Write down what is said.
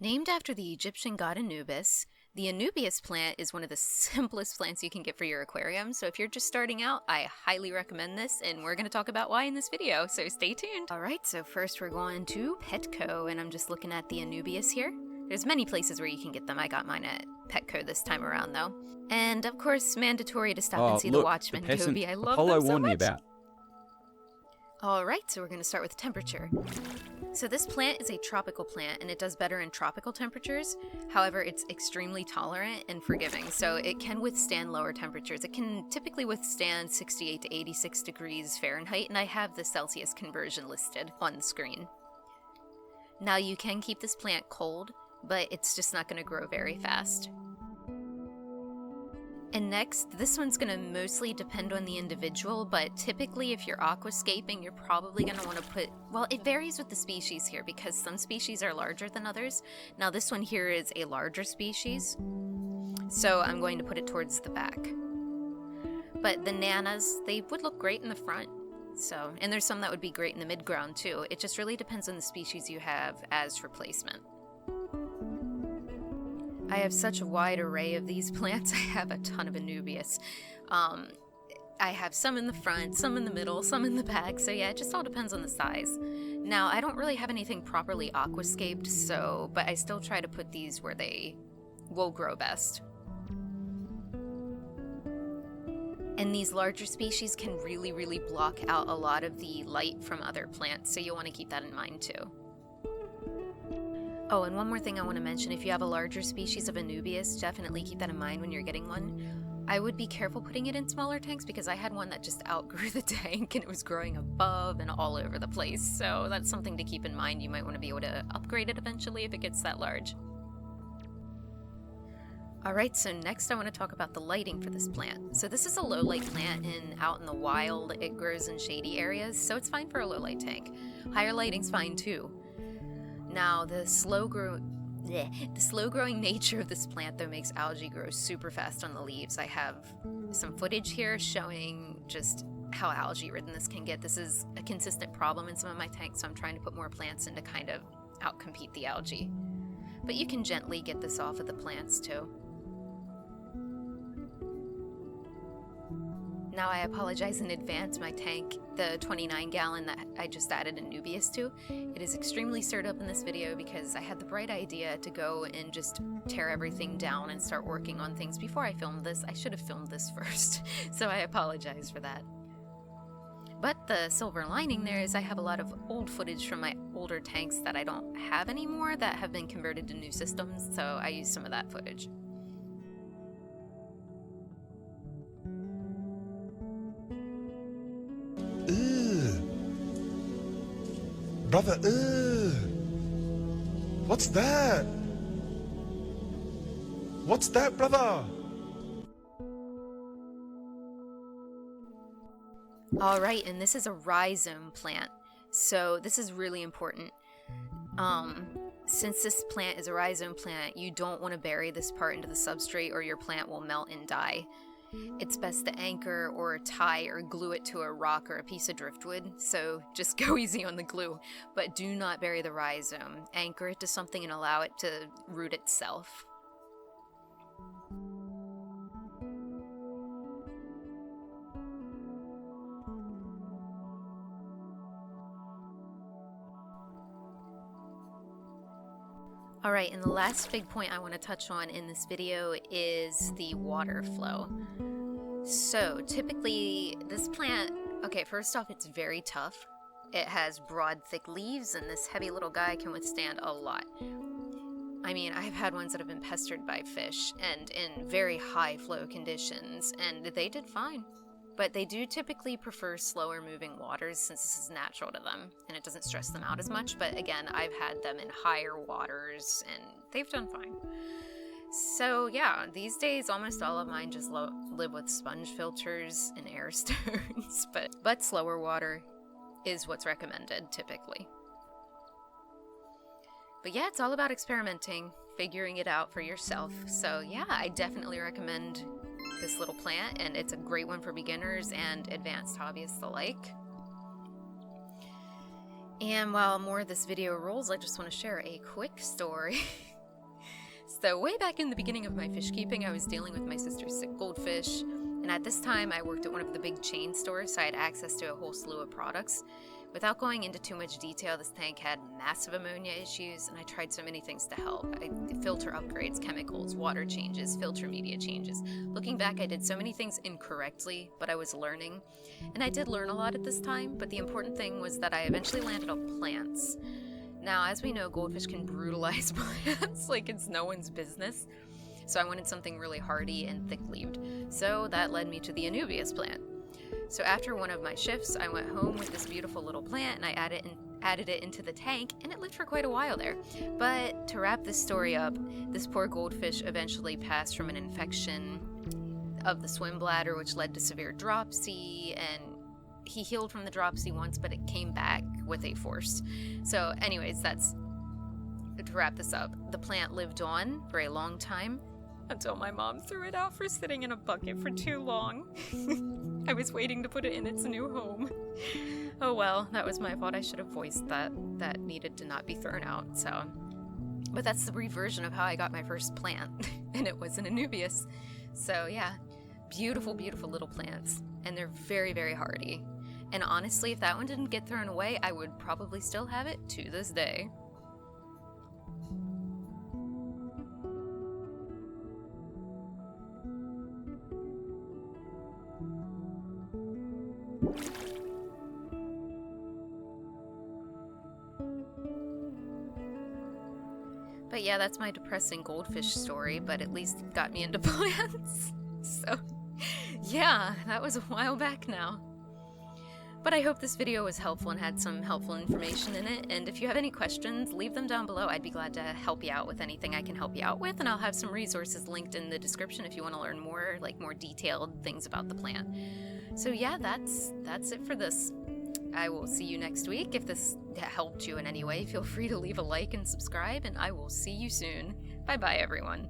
Named after the Egyptian god Anubis, the Anubias plant is one of the simplest plants you can get for your aquarium, so if you're just starting out, I highly recommend this, and we're going to talk about why in this video, so stay tuned! Alright, so first we're going to Petco, and I'm just looking at the Anubias here. There's many places where you can get them. I got mine at Petco this time around, though. And, of course, mandatory to stop and see the Watchman Goby. I love them so much! Alright, so we're going to start with temperature. So this plant is a tropical plant, and it does better in tropical temperatures. However, it's extremely tolerant and forgiving, so it can withstand lower temperatures. It can typically withstand 68 to 86 degrees Fahrenheit, and I have the Celsius conversion listed on the screen. Now, you can keep this plant cold, but it's just not going to grow very fast. And next, this one's going to mostly depend on the individual, but typically if you're aquascaping, you're probably going to want to put, well, it varies with the species here because some species are larger than others. Now this one here is a larger species, so I'm going to put it towards the back. But the nanas, they would look great in the front, so, and there's some that would be great in the mid-ground too. It just really depends on the species you have as for placement. I have such a wide array of these plants. I have a ton of Anubias. I have some in the front, some in the middle, some in the back, so yeah, it just all depends on the size. Now, I don't really have anything properly aquascaped, so, but I still try to put these where they will grow best. And these larger species can really block out a lot of the light from other plants, so you'll want to keep that in mind too. Oh, and one more thing I want to mention, if you have a larger species of Anubias, definitely keep that in mind when you're getting one. I would be careful putting it in smaller tanks because I had one that just outgrew the tank and it was growing above and all over the place, so that's something to keep in mind. You might want to be able to upgrade it eventually if it gets that large. Alright, so next I want to talk about the lighting for this plant. So this is a low light plant and out in the wild. It grows in shady areas, so it's fine for a low light tank. Higher lighting's fine too. Now, the slow-growing nature of this plant, though, makes algae grow super fast on the leaves. I have some footage here showing just how algae-ridden this can get. This is a consistent problem in some of my tanks, so I'm trying to put more plants in to kind of outcompete the algae. But you can gently get this off of the plants, too. Now, I apologize in advance, my tank, the 29-gallon that I just added Anubias to, it is extremely stirred up in this video because I had the bright idea to go and just tear everything down and start working on things before I filmed this. I should have filmed this first, so I apologize for that. But the silver lining there is I have a lot of old footage from my older tanks that I don't have anymore that have been converted to new systems, so I used some of that footage. Brother, what's that? What's that, brother? Alright, and this is a rhizome plant, so this is really important. Since this plant is a rhizome plant, you don't want to bury this part into the substrate or your plant will melt and die. It's best to anchor or tie or glue it to a rock or a piece of driftwood, so just go easy on the glue, but do not bury the rhizome. Anchor it to something and allow it to root itself. Alright, and the last big point I want to touch on in this video is the water flow. So, typically, this plant, okay, first off, it's very tough. It has broad, thick leaves, and this heavy little guy can withstand a lot. I mean, I've had ones that have been pestered by fish, and in very high flow conditions, and they did fine. But they do typically prefer slower moving waters since this is natural to them and it doesn't stress them out as much. But again, I've had them in higher waters and they've done fine. So yeah, these days almost all of mine just live with sponge filters and air stones, but slower water is what's recommended typically. But yeah, it's all about experimenting, figuring it out for yourself. So yeah, I definitely recommend this little plant, and it's a great one for beginners and advanced hobbyists alike. And while more of this video rolls, I just want to share a quick story. So way back in the beginning of my fish keeping, I was dealing with my sister's sick goldfish, and at this time I worked at one of the big chain stores, so I had access to a whole slew of products. Without going into too much detail, this tank had massive ammonia issues, and I tried so many things to help. Filter upgrades, chemicals, water changes, filter media changes. Looking back, I did so many things incorrectly, but I was learning. And I did learn a lot at this time, but the important thing was that I eventually landed on plants. Now, as we know, goldfish can brutalize plants like it's no one's business. So I wanted something really hardy and thick-leaved. So that led me to the Anubias plant. So after one of my shifts, I went home with this beautiful little plant and I added it into the tank, and it lived for quite a while there. But to wrap this story up, this poor goldfish eventually passed from an infection of the swim bladder, which led to severe dropsy, and he healed from the dropsy once, but it came back with a force. So anyways, that's to wrap this up. The plant lived on for a long time, until my mom threw it out for sitting in a bucket for too long. I was waiting to put it in its new home. Oh well, that was my fault. I should have voiced that needed to not be thrown out, so. But that's the reversion of how I got my first plant, and it was an Anubias. So yeah, beautiful, beautiful little plants, and they're very, very hardy. And honestly, if that one didn't get thrown away, I would probably still have it to this day. But yeah, that's my depressing goldfish story, but at least it got me into plants. So, yeah, that was a while back now. But I hope this video was helpful and had some helpful information in it, and if you have any questions, leave them down below. I'd be glad to help you out with anything I can help you out with, and I'll have some resources linked in the description if you want to learn more, like more detailed things about the plant. So yeah, that's it for this. I will see you next week. If this helped you in any way, feel free to leave a like and subscribe, and I will see you soon. Bye-bye, everyone.